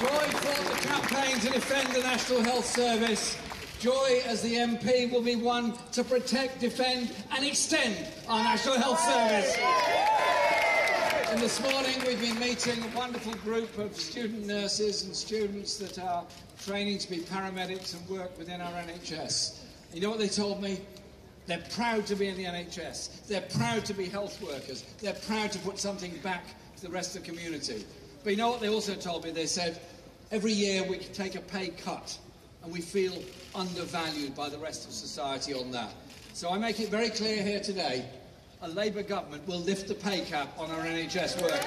Joy fought the campaign to defend the National Health Service. Joy, as the MP, will be one to protect, defend and extend our National Health Service. And this morning we've been meeting a wonderful group of student nurses and students that are training to be paramedics and work within our NHS. You know what they told me? They're proud to be in the NHS. They're proud to be health workers. They're proud to put something back to the rest of the community. But you know what they also told me? They said, every year we take a pay cut and we feel undervalued by the rest of society on that. So I make it very clear here today, a Labour government will lift the pay cap on our NHS workers.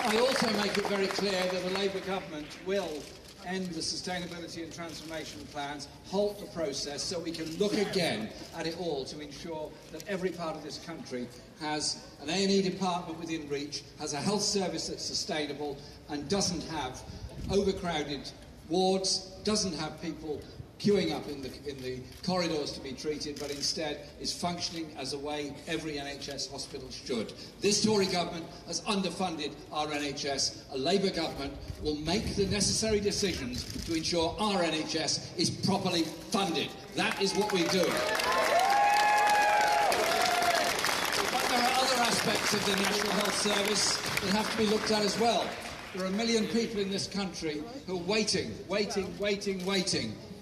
I also make it very clear that a Labour government will end the sustainability and transformation plans, halt the process so we can look again at it all to ensure that every part of this country has an A&E department within reach, has a health service that's sustainable and doesn't have overcrowded wards, doesn't have people queuing up in the corridors to be treated, but instead is functioning as a way every NHS hospital should. This Tory government has underfunded our NHS. A Labour government will make the necessary decisions to ensure our NHS is properly funded. That is what we do. But there are other aspects of the National Health Service that have to be looked at as well. There are 1 million people in this country who are waiting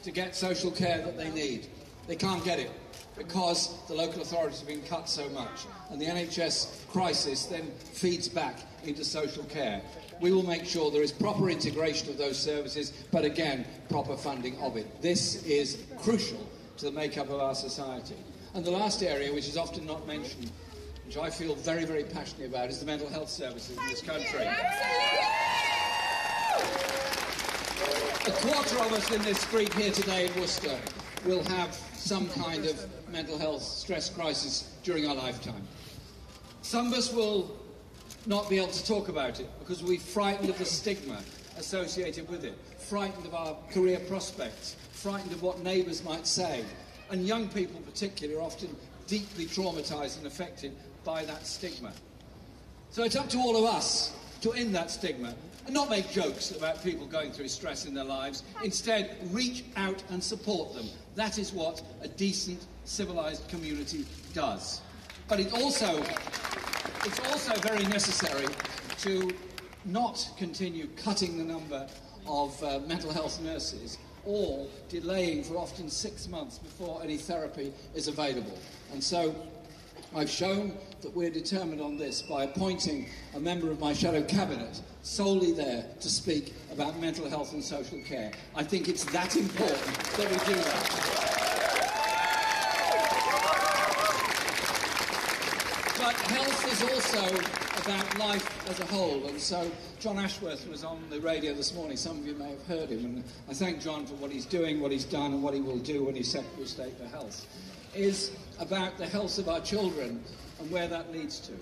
to get social care that they need. They can't get it because the local authorities have been cut so much. And the NHS crisis then feeds back into social care. We will make sure there is proper integration of those services, but again, proper funding of it. This is crucial to the makeup of our society. And the last area, which is often not mentioned, which I feel very, very passionate about, is the mental health services in this country. A quarter of us in this street here today in Worcester will have some kind of mental health stress crisis during our lifetime. Some of us will not be able to talk about it because we're frightened of the stigma associated with it, frightened of our career prospects, frightened of what neighbours might say. And young people particularly are often deeply traumatised and affected by that stigma. So it's up to all of us to end that stigma and not make jokes about people going through stress in their lives. Instead, reach out and support them. That is what a decent, civilised community does. But it's also very necessary to not continue cutting the number of mental health nurses or delaying for often 6 months before any therapy is available. And so I've shown that we're determined on this by appointing a member of my shadow cabinet solely there to speak about mental health and social care. I think it's that important that we do that. But health is also about life as a whole, and so John Ashworth was on the radio this morning. Some of you may have heard him, and I thank John for what he's doing, what he's done, and what he will do when he's Secretary of State for Health. Is about the health of our children and where that leads to.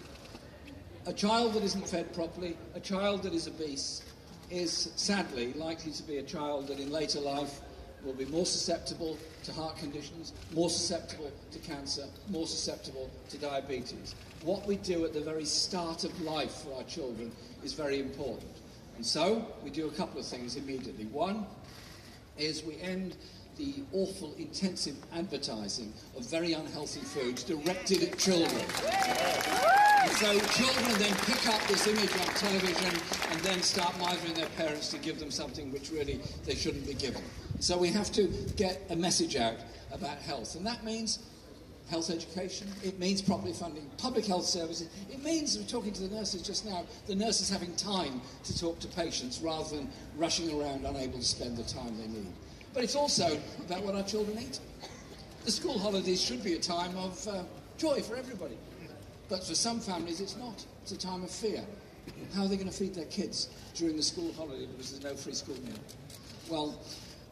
A child that isn't fed properly, a child that is obese, is sadly likely to be a child that in later life will be more susceptible to heart conditions, more susceptible to cancer, more susceptible to diabetes. What we do at the very start of life for our children is very important. And so we do a couple of things immediately. One is we end the awful intensive advertising of very unhealthy foods directed at children. And so children then pick up this image on television and then start mithering their parents to give them something which really they shouldn't be given. So we have to get a message out about health, and that means health education, it means properly funding public health services, it means, we were talking to the nurses just now, the nurses having time to talk to patients rather than rushing around unable to spend the time they need. But it's also about what our children eat. The school holidays should be a time of joy for everybody. But for some families it's not. It's a time of fear. How are they going to feed their kids during the school holiday because there's no free school meal? Well,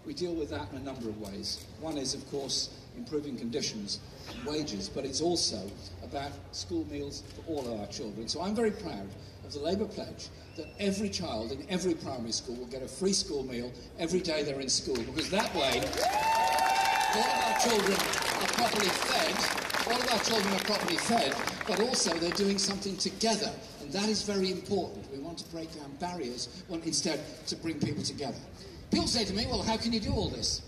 we deal with that in a number of ways. One is, of course, improving conditions and wages, but it's also about school meals for all of our children. So I'm very proud of the Labour pledge that every child in every primary school will get a free school meal every day they're in school, because that way all of our children are properly fed all of our children are properly fed, but also they're doing something together. And that is very important. We want to break down barriers, we want instead to bring people together. People say to me, well, how can you do all this?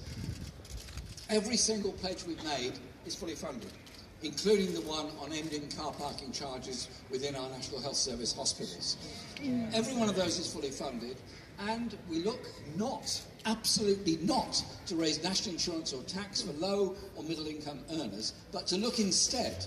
Every single pledge we've made is fully funded, including the one on ending car parking charges within our National Health Service hospitals. Every one of those is fully funded, and we look not, absolutely not, to raise national insurance or tax for low or middle income earners, but to look instead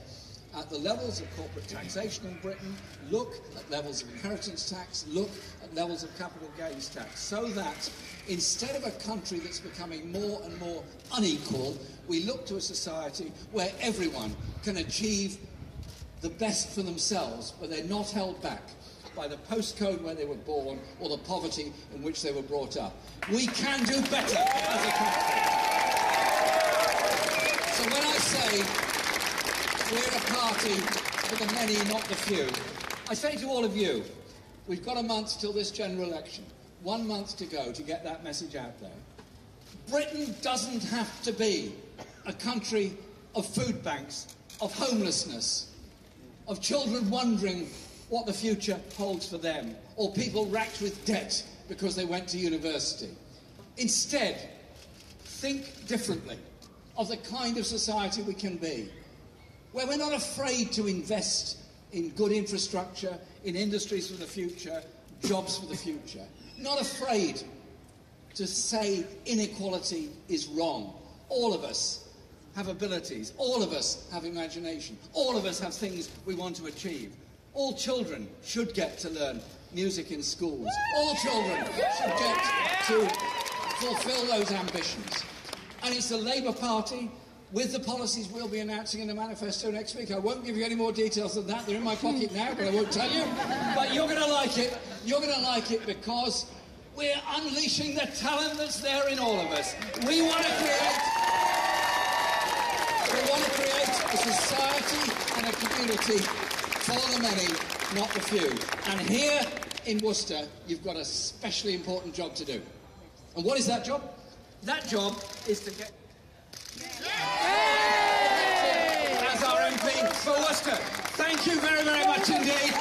at the levels of corporate taxation in Britain, look at levels of inheritance tax, look at levels of capital gains tax, so that instead of a country that's becoming more and more unequal, we look to a society where everyone can achieve the best for themselves, where they're not held back by the postcode where they were born or the poverty in which they were brought up. We can do better as a country. So when I say we're a party for the many, not the few, I say to all of you, we've got a month till this general election. 1 month to go to get that message out there. Britain doesn't have to be a country of food banks, of homelessness, of children wondering what the future holds for them, or people racked with debt because they went to university. Instead, think differently of the kind of society we can be, where we're not afraid to invest in good infrastructure, in industries for the future, jobs for the future. Not afraid to say inequality is wrong. All of us have abilities. All of us have imagination. All of us have things we want to achieve. All children should get to learn music in schools. All children should get to fulfil those ambitions. And it's the Labour Party, with the policies we'll be announcing in the manifesto next week. I won't give you any more details than that. They're in my pocket now, but I won't tell you. But you're going to like it. You're going to like it because we're unleashing the talent that's there in all of us. We want to create a society and a community for the many, not the few. And here in Worcester, you've got a specially important job to do. And what is that job? That job is to get as our MP for Worcester. Thank you very, very much indeed.